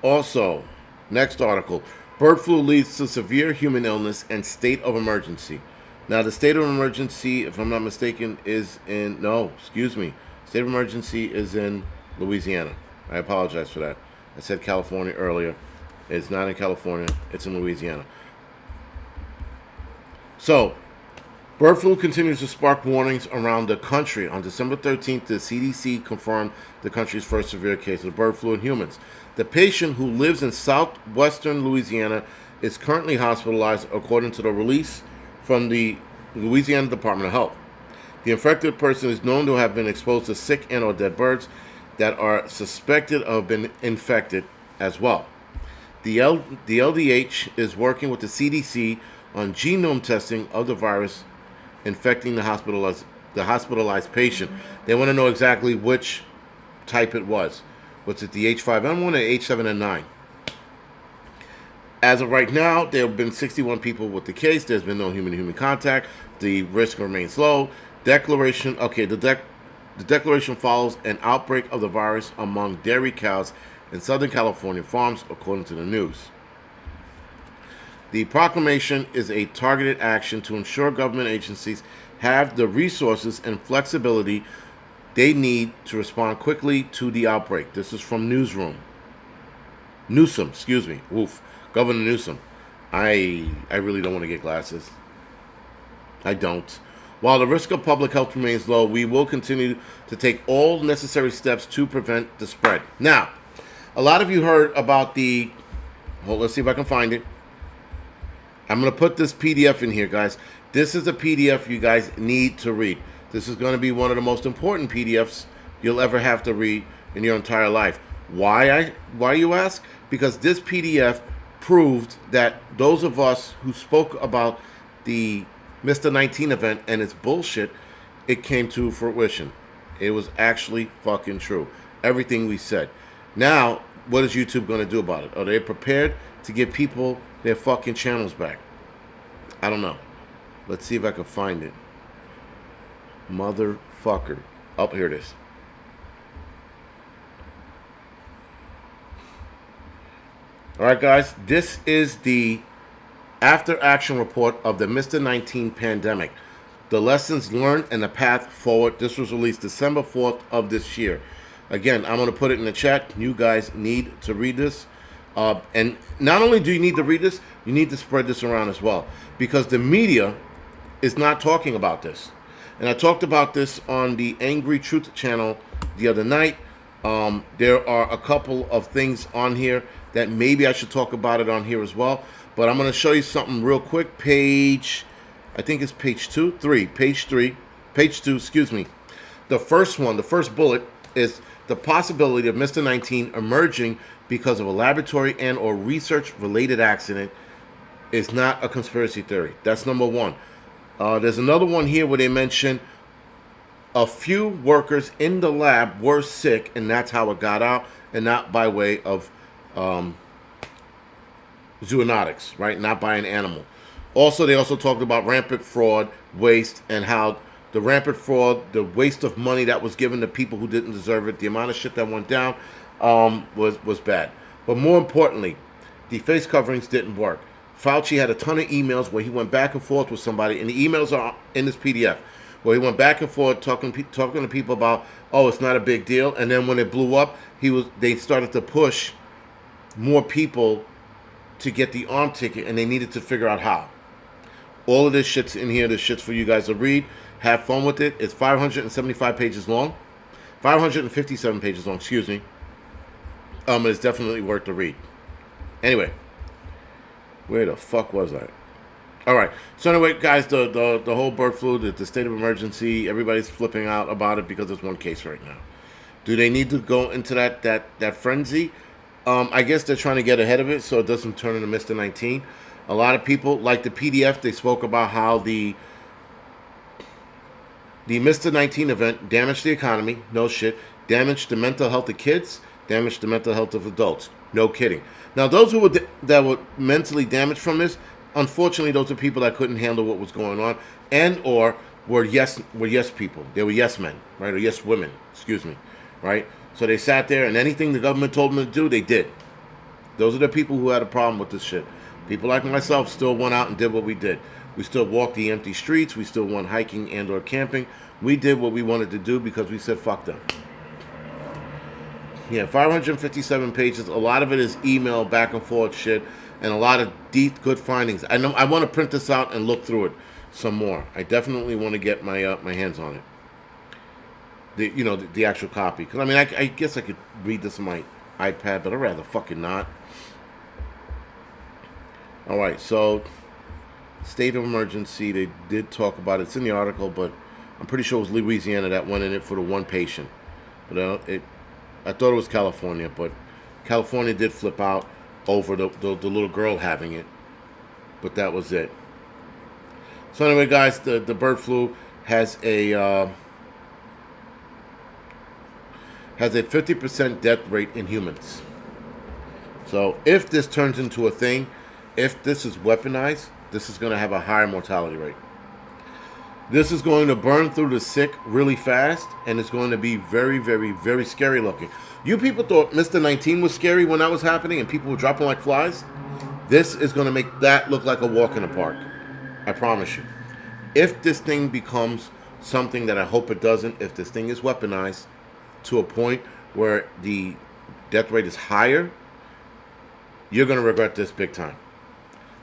Also, next article, bird flu leads to severe human illness and state of emergency. Now, the state of emergency, if I'm not mistaken, is in... No, excuse me. State of emergency is in Louisiana. I apologize for that. I said California earlier. It's not in California. It's in Louisiana. So, bird flu continues to spark warnings around the country. On December 13th, the CDC confirmed the country's first severe case of bird flu in humans. The patient, who lives in southwestern Louisiana, is currently hospitalized according to the release from the Louisiana Department of Health. The infected person is known to have been exposed to sick and or dead birds that are suspected of been infected as well. The LDH is working with the CDC on genome testing of the virus infecting the hospitalized patient. They want to know exactly which type it was. Was it the H5N1 or H7N9? As of right now, there have been 61 people with the case. There's been no human-to-human contact. The risk remains low. The declaration follows an outbreak of the virus among dairy cows in Southern California farms, according to the news. The proclamation is a targeted action to ensure government agencies have the resources and flexibility they need to respond quickly to the outbreak. This is from Newsom, excuse me. Woof. Governor Newsom. I really don't want to get glasses. I don't. While the risk of public health remains low, we will continue to take all necessary steps to prevent the spread. Now, a lot of you heard about let's see if I can find it. I'm going to put this PDF in here, guys. This is a PDF you guys need to read. This is going to be one of the most important PDFs you'll ever have to read in your entire life. Why you ask? Because this PDF proved that those of us who spoke about the Mr. 19 event and its bullshit, it came to fruition. It was actually fucking true. Everything we said. Now, what is YouTube going to do about it? Are they prepared to give people their fucking channels back? I don't know. Let's see if I can find it. Motherfucker. Oh, here it is. Alright, guys. This is the after action report of the Mr. 19 pandemic. The lessons learned and the path forward. This was released December 4th of this year. Again, I'm going to put it in the chat. You guys need to read this. And not only do you need to read this, you need to spread this around as well. Because the media is not talking about this. And I talked about this on the Angry Truth channel the other night. There are a couple of things on here that maybe I should talk about it on here as well. But I'm going to show you something real quick. Page 2, excuse me. The first bullet is the possibility of Mr. 19 emerging because of a laboratory and or research-related accident is not a conspiracy theory. That's number one. There's another one here where they mention a few workers in the lab were sick, and that's how it got out, and not by way of zoonotics, right? Not by an animal. Also, they also talked about rampant fraud, waste, and how the rampant fraud, the waste of money that was given to people who didn't deserve it, the amount of shit that went down was bad. But more importantly, the face coverings didn't work. Fauci had a ton of emails where he went back and forth with somebody, and the emails are in this PDF, where he went back and forth talking to people about, oh, it's not a big deal. And then when it blew up, they started to push more people to get the arm ticket, and they needed to figure out how. All of this shit's in here. This shit's for you guys to read. Have fun with it. It's 575 pages long. 557 pages long, excuse me. It's definitely worth the read. Anyway, where the fuck was I? All right. So anyway, guys, the whole bird flu, the state of emergency, everybody's flipping out about it because there's one case right now. Do they need to go into that frenzy? I guess they're trying to get ahead of it so it doesn't turn into Mr. 19. A lot of people, like the PDF, they spoke about how the Mr. 19 event damaged the economy. No shit. Damaged the mental health of kids. Damaged the mental health of adults. No kidding. Now, those that were mentally damaged from this, unfortunately, those are people that couldn't handle what was going on, and or were yes people. They were yes men, right, or yes women. Excuse me, right. So they sat there, and anything the government told them to do, they did. Those are the people who had a problem with this shit. People like myself still went out and did what we did. We still walked the empty streets. We still went hiking and or camping. We did what we wanted to do because we said, fuck them. Yeah, 557 pages. A lot of it is email, back and forth shit, and a lot of deep, good findings. I know I want to print this out and look through it some more. I definitely want to get my hands on it. The actual copy. Because, I mean, I guess I could read this on iPad, but I'd rather fucking not. All right, so state of emergency. They did talk about it. It's in the article, but I'm pretty sure it was Louisiana that went in it for the one patient. But I thought it was California, but California did flip out over the little girl having it. But that was it. So anyway, guys, the bird flu has a 50% death rate in humans. So if this turns into a thing, if this is weaponized, this is going to have a higher mortality rate. This is going to burn through the sick really fast, and it's going to be very, very, very scary looking. You people thought Mr. 19 was scary when that was happening and people were dropping like flies? This is going to make that look like a walk in the park. I promise you. If this thing becomes something that I hope it doesn't, if this thing is weaponized to a point where the death rate is higher, you're going to regret this big time.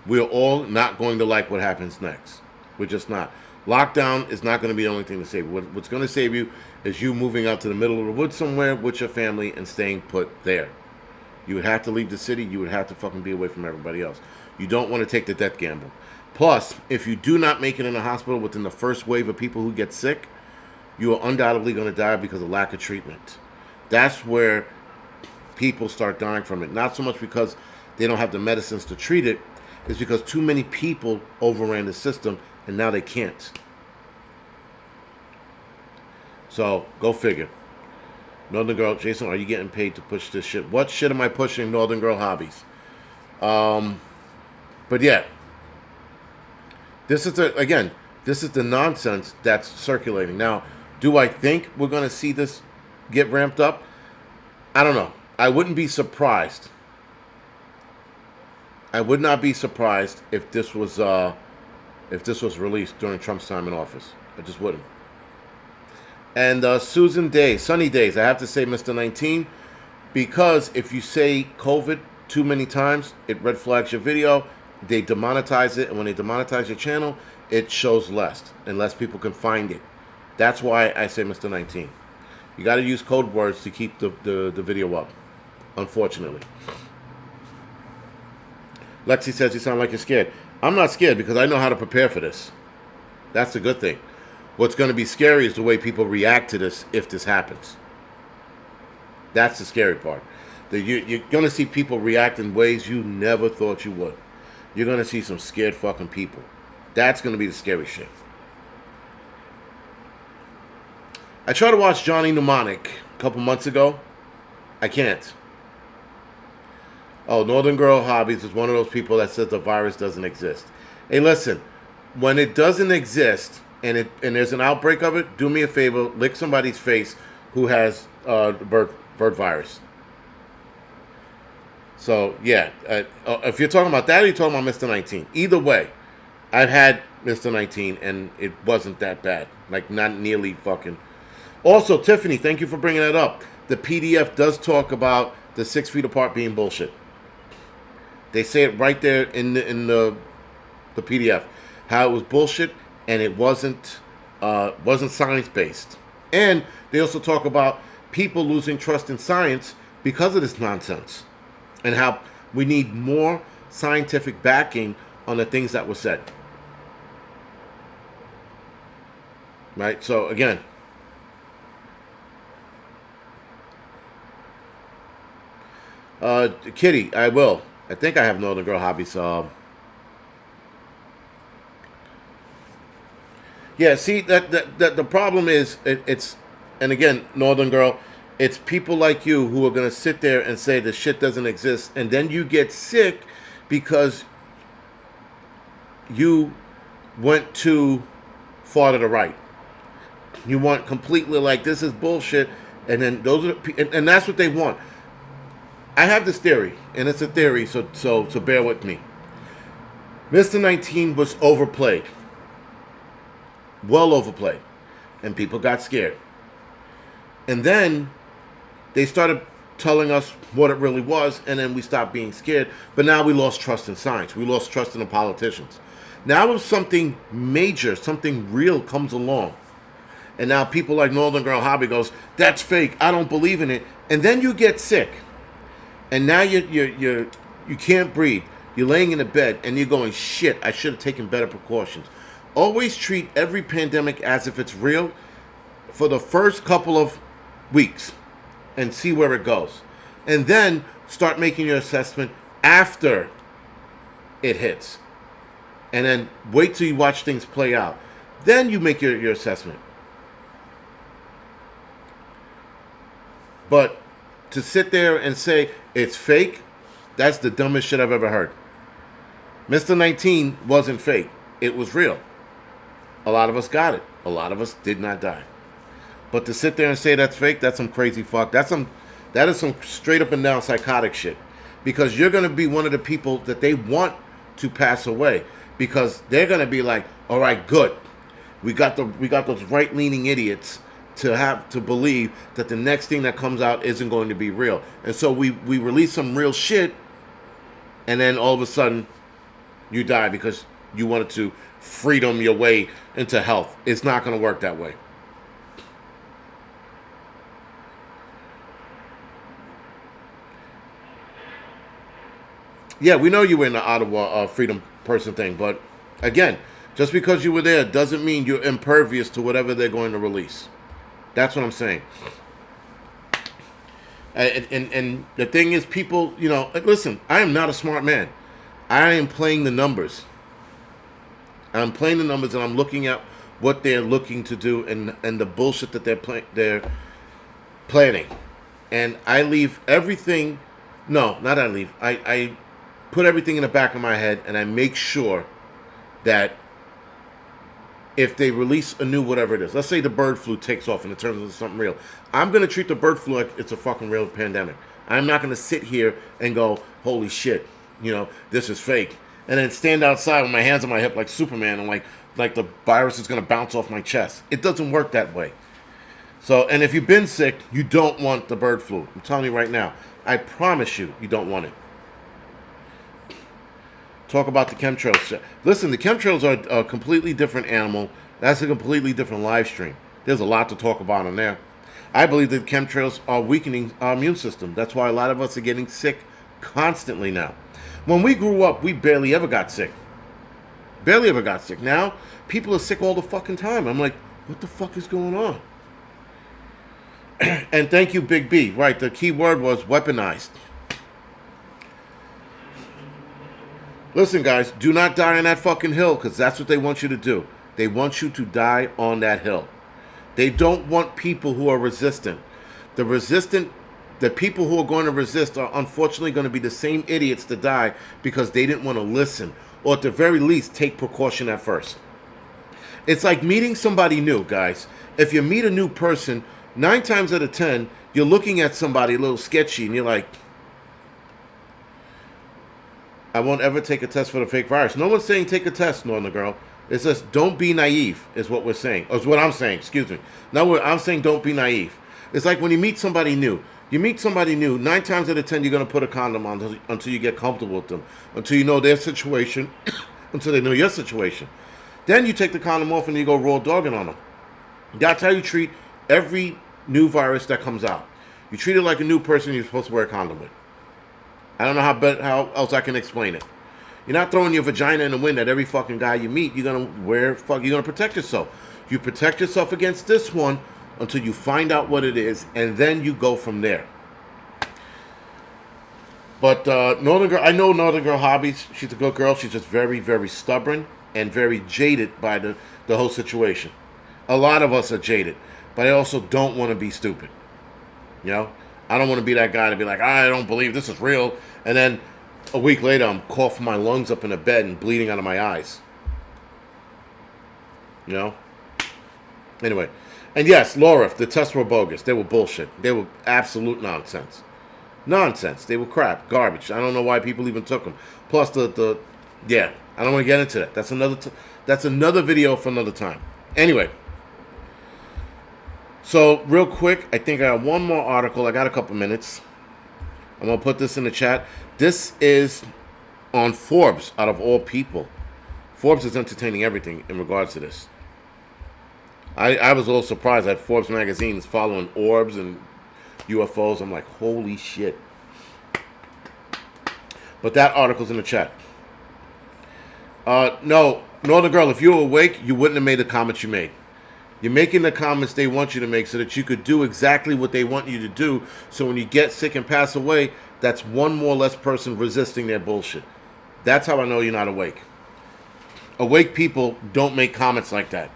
We're all not going to like what happens next. We're just not. Lockdown is not going to be the only thing to save you. What's going to save you is you moving out to the middle of the woods somewhere with your family and staying put there. You would have to leave the city. You would have to fucking be away from everybody else. You don't want to take the death gamble. Plus, if you do not make it in the hospital within the first wave of people who get sick, you are undoubtedly going to die because of lack of treatment. That's where people start dying from it. Not so much because they don't have the medicines to treat it. It's because too many people overran the system and now they can't. So, go figure. Northern Girl, Jason, are you getting paid to push this shit? What shit am I pushing, Northern Girl Hobbies? But yeah. This is the nonsense that's circulating. Now, do I think we're going to see this get ramped up? I don't know. I wouldn't be surprised. I would not be surprised if this was released during Trump's time in office. I just wouldn't. And Susan Day, Sunny Days, I have to say Mr. 19, because if you say COVID too many times, it red flags your video, they demonetize it, and when they demonetize your channel, it shows less, and less people can find it. That's why I say Mr. 19. You got to use code words to keep the video up, unfortunately. Lexi says you sound like you're scared. I'm not scared because I know how to prepare for this. That's the good thing. What's going to be scary is the way people react to this if this happens. That's the scary part. You're going to see people react in ways you never thought you would. You're going to see some scared fucking people. That's going to be the scary shit. I tried to watch Johnny Mnemonic a couple months ago. I can't. Oh, Northern Girl Hobbies is one of those people that says the virus doesn't exist. Hey, listen. When it doesn't exist and there's an outbreak of it, do me a favor, lick somebody's face who has bird virus. So, yeah. If you're talking about that or you're talking about Mr. 19. Either way, I've had Mr. 19 and it wasn't that bad. Like, not nearly fucking... Also, Tiffany, thank you for bringing that up. The PDF does talk about the 6 feet apart being bullshit. They say it right there in the PDF. How it was bullshit and it wasn't science-based. And they also talk about people losing trust in science because of this nonsense. And how we need more scientific backing on the things that were said. Right? So, again... Kitty, I will. I think I have Northern Girl Hobbies. Yeah, see, that the problem is, it's, and again, Northern Girl, it's people like you who are going to sit there and say the shit doesn't exist, and then you get sick because you went too far to the right. You want completely like, this is bullshit, and then those are, and that's what they want. I have this theory, and it's a theory, so bear with me. Mr. 19 was overplayed. Well overplayed. And people got scared. And then they started telling us what it really was, and then we stopped being scared. But now we lost trust in science. We lost trust in the politicians. Now if something major, something real comes along, and now people like Northern Girl Hobby goes, that's fake, I don't believe in it, and then you get sick. and now you can't breathe. You're laying in a bed and you're going, shit, I should have taken better precautions. Always treat every pandemic as if it's real for the first couple of weeks and see where it goes. And then start making your assessment after it hits. And then wait till you watch things play out. Then you make your assessment. But to sit there and say it's fake, that's the dumbest shit I've ever heard. Mr. 19 wasn't fake. It was real. A lot of us got it. A lot of us did not die. But to sit there and say that's fake, that's some crazy fuck. That is some straight up and down psychotic shit. Because you're going to be one of the people that they want to pass away. Because they're going to be like, all right, good. We got those right-leaning idiots to believe that the next thing that comes out isn't going to be real. And so we release some real shit, and then all of a sudden you die because you wanted to freedom your way into health. It's not going to work that way. Yeah, we know you were in the Ottawa freedom person thing, but again, just because you were there doesn't mean you're impervious to whatever they're going to release. That's what I'm saying. And the thing is, people, listen, I am not a smart man. I am playing the numbers. I'm playing the numbers, and I'm looking at what they're looking to do and the bullshit that they're planning. And I leave everything. No, not I leave. I put everything in the back of my head, and I make sure that if they release a new whatever it is, let's say the bird flu takes off and it turns into something real, I'm going to treat the bird flu like it's a fucking real pandemic. I'm not going to sit here and go, holy shit, this is fake. And then stand outside with my hands on my hip like Superman and like the virus is going to bounce off my chest. It doesn't work that way. So, and if you've been sick, you don't want the bird flu. I'm telling you right now. I promise you don't want it. Talk about the chemtrails. Listen, the chemtrails are a completely different animal. That's a completely different live stream. There's a lot to talk about on there. I believe that chemtrails are weakening our immune system. That's why a lot of us are getting sick constantly now. When we grew up, we barely ever got sick. Barely ever got sick. Now, people are sick all the fucking time. I'm like, what the fuck is going on? And thank you, Big B. Right, the key word was weaponized. Listen, guys, do not die on that fucking hill, because that's what they want you to do. They want you to die on that hill. They don't want people who are resistant. The people who are going to resist are unfortunately going to be the same idiots to die because they didn't want to listen, or at the very least, take precaution at first. It's like meeting somebody new, guys. If you meet a new person, 9 times out of 10, you're looking at somebody a little sketchy, and you're like, I won't ever take a test for the fake virus. No one's saying take a test, Northern Girl. It says don't be naive, is what we're saying. Or is what I'm saying, excuse me. No, I'm saying don't be naive. It's like when you meet somebody new. You meet somebody new, 9 times out of 10, you're going to put a condom on until you get comfortable with them. Until you know their situation, until they know your situation. Then you take the condom off and you go raw dogging on them. That's how you treat every new virus that comes out. You treat it like a new person you're supposed to wear a condom with. I don't know how else I can explain it. You're not throwing your vagina in the wind at every fucking guy you meet. You're gonna protect yourself. You protect yourself against this one until you find out what it is, and then you go from there. But Northern Girl, I know Northern Girl hobbies. She's a good girl. She's just very, very stubborn and very jaded by the whole situation. A lot of us are jaded, but I also don't want to be stupid. I don't want to be that guy to be like, I don't believe this is real. And then a week later, I'm coughing my lungs up in the bed and bleeding out of my eyes. Anyway. And yes, Laura, the tests were bogus. They were bullshit. They were absolute nonsense. Nonsense. They were crap. Garbage. I don't know why people even took them. Plus, yeah, I don't want to get into that. That's another video for another time. Anyway. So, real quick, I think I have one more article. I got a couple minutes. I'm going to put this in the chat. This is on Forbes, out of all people. Forbes is entertaining everything in regards to this. I was a little surprised that Forbes magazine is following Orbs and UFOs. I'm like, holy shit. But that article's in the chat. No, Northern Girl, if you were awake, you wouldn't have made the comments you made. You're making the comments they want you to make so that you could do exactly what they want you to do. So when you get sick and pass away, that's one more less person resisting their bullshit. That's how I know you're not awake. Awake people don't make comments like that.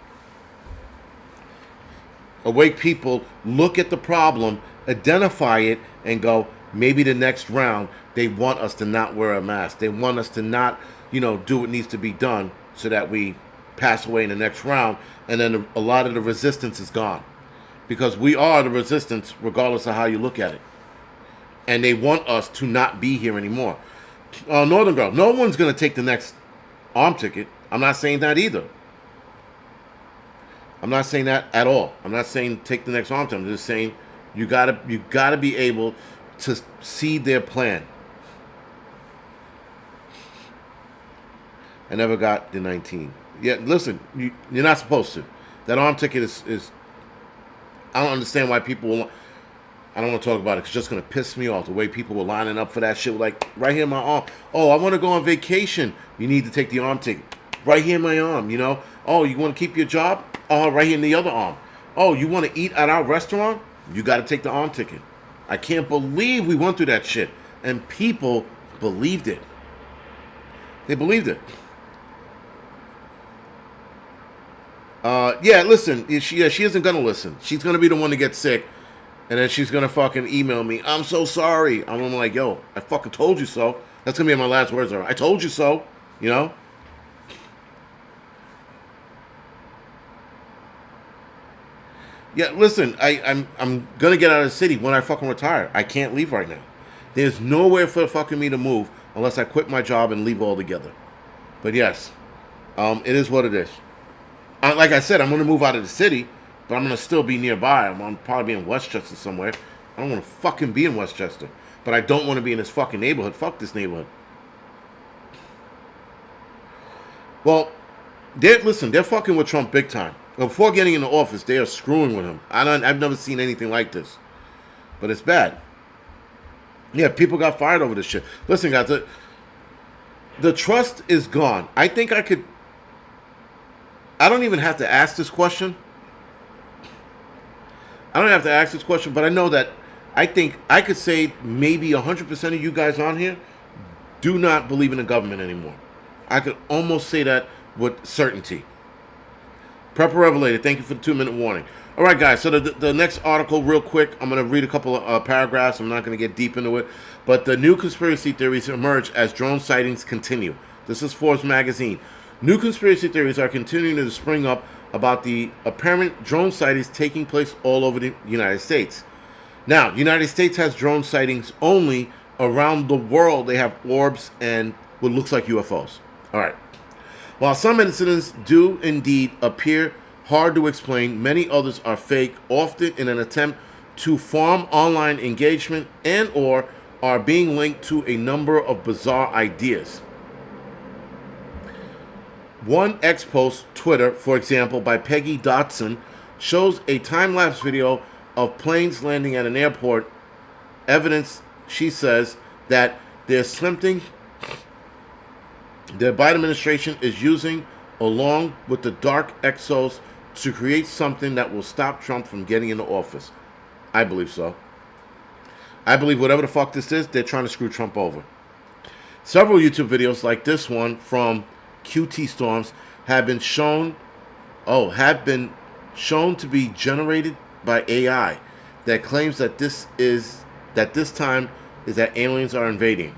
Awake people look at the problem, identify it, and go, maybe the next round they want us to not wear a mask. They want us to not, do what needs to be done so that we pass away in the next round, and then a lot of the resistance is gone. Because we are the resistance regardless of how you look at it. And they want us to not be here anymore. Northern Girl, no one's going to take the next arm ticket. I'm not saying that either. I'm not saying that at all. I'm not saying take the next arm ticket. I'm just saying you gotta be able to see their plan. I never got the 19. Yeah, listen, you're not supposed to. That arm ticket is I don't understand why people will. I don't want to talk about it. It's just going to piss me off the way people were lining up for that shit. Like, right here in my arm. Oh, I want to go on vacation. You need to take the arm ticket. Right here in my arm, Oh, you want to keep your job? Oh, right here in the other arm. Oh, you want to eat at our restaurant? You got to take the arm ticket. I can't believe we went through that shit. And people believed it. They believed it. Yeah, listen. She isn't going to listen. She's going to be the one to get sick. And then she's going to fucking email me, I'm so sorry. I'm like, yo, I fucking told you so. That's going to be my last words. I told you so, Yeah, listen, I'm going to get out of the city when I fucking retire. I can't leave right now. There's nowhere for fucking me to move unless I quit my job and leave altogether. But yes, it is what it is. Like I said, I'm going to move out of the city. But I'm going to still be nearby. I'm going to probably be in Westchester somewhere. I don't want to fucking be in Westchester. But I don't want to be in this fucking neighborhood. Fuck this neighborhood. Well, they're fucking with Trump big time. Before getting into office, they are screwing with him. I've never seen anything like this. But it's bad. Yeah, people got fired over this shit. Listen, guys, the trust is gone. I think I don't even have to ask this question. I don't have to ask this question, but I know that I think I could say maybe 100% of you guys on here do not believe in the government anymore. I could almost say that with certainty. Prepper Revelated, thank you for the 2-minute warning. All right, guys, so the next article, real quick, I'm going to read a couple of paragraphs. I'm not going to get deep into it. But the new conspiracy theories emerge as drone sightings continue. This is Forbes magazine. New conspiracy theories are continuing to spring up about the apparent drone sightings taking place all over the United States. Now, the United States has drone sightings only. Around the world, they have orbs and what looks like UFOs. All right. While some incidents do indeed appear hard to explain, many others are fake, often in an attempt to farm online engagement and or are being linked to a number of bizarre ideas. One X-Post, Twitter, for example, by Peggy Dotson, shows a time-lapse video of planes landing at an airport. Evidence, she says, that there's something the Biden administration is using along with the dark exos to create something that will stop Trump from getting into office. I believe so. I believe whatever the fuck this is, they're trying to screw Trump over. Several YouTube videos like this one from QT Storms have been shown to be generated by AI that claims that this time is that aliens are invading.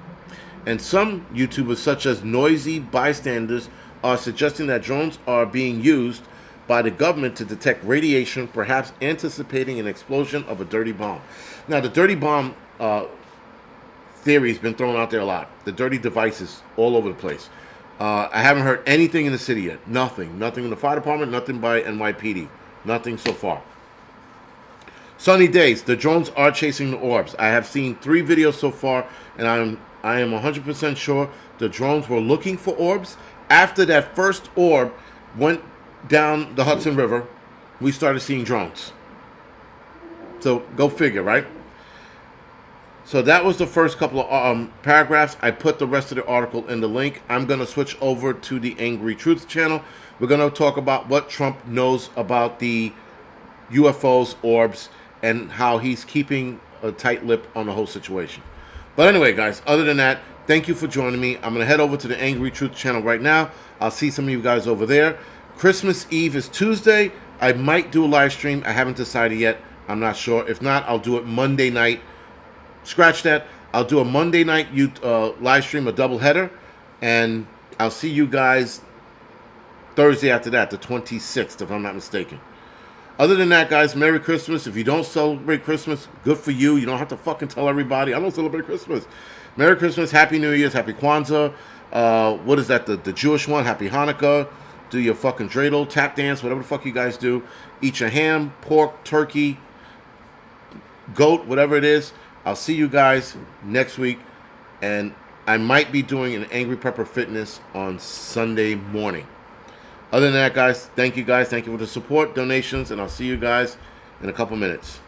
And some YouTubers, such as Noisy Bystanders, are suggesting that drones are being used by the government to detect radiation, perhaps anticipating an explosion of a dirty bomb. Now, the dirty bomb theory has been thrown out there a lot. The dirty devices all over the place. I haven't heard anything in the city yet. Nothing. Nothing in the fire department. Nothing by NYPD. Nothing so far. Sunny days. The drones are chasing the orbs. I have seen 3 videos so far, and I am 100% sure the drones were looking for orbs. After that first orb went down the Hudson River, we started seeing drones. So go figure, right? So that was the first couple of paragraphs. I put the rest of the article in the link. I'm going to switch over to the Angry Truth channel. We're going to talk about what Trump knows about the UFOs, Orbs, and how he's keeping a tight lip on the whole situation. But anyway, guys, other than that, thank you for joining me. I'm going to head over to the Angry Truth channel right now. I'll see some of you guys over there. Christmas Eve is Tuesday. I might do a live stream. I haven't decided yet. I'm not sure. If not, I'll do it Monday night. Scratch that. I'll do a Monday night live stream, a double header, and I'll see you guys Thursday after that, the 26th, if I'm not mistaken. Other than that, guys, Merry Christmas. If you don't celebrate Christmas, good for you. You don't have to fucking tell everybody, I don't celebrate Christmas. Merry Christmas, Happy New Year's, Happy Kwanzaa. What is that, the Jewish one? Happy Hanukkah. Do your fucking dreidel, tap dance, whatever the fuck you guys do. Eat your ham, pork, turkey, goat, whatever it is. I'll see you guys next week, and I might be doing an Angryprepper Fitness on Sunday morning. Other than that, guys, thank you guys. Thank you for the support, donations, and I'll see you guys in a couple minutes.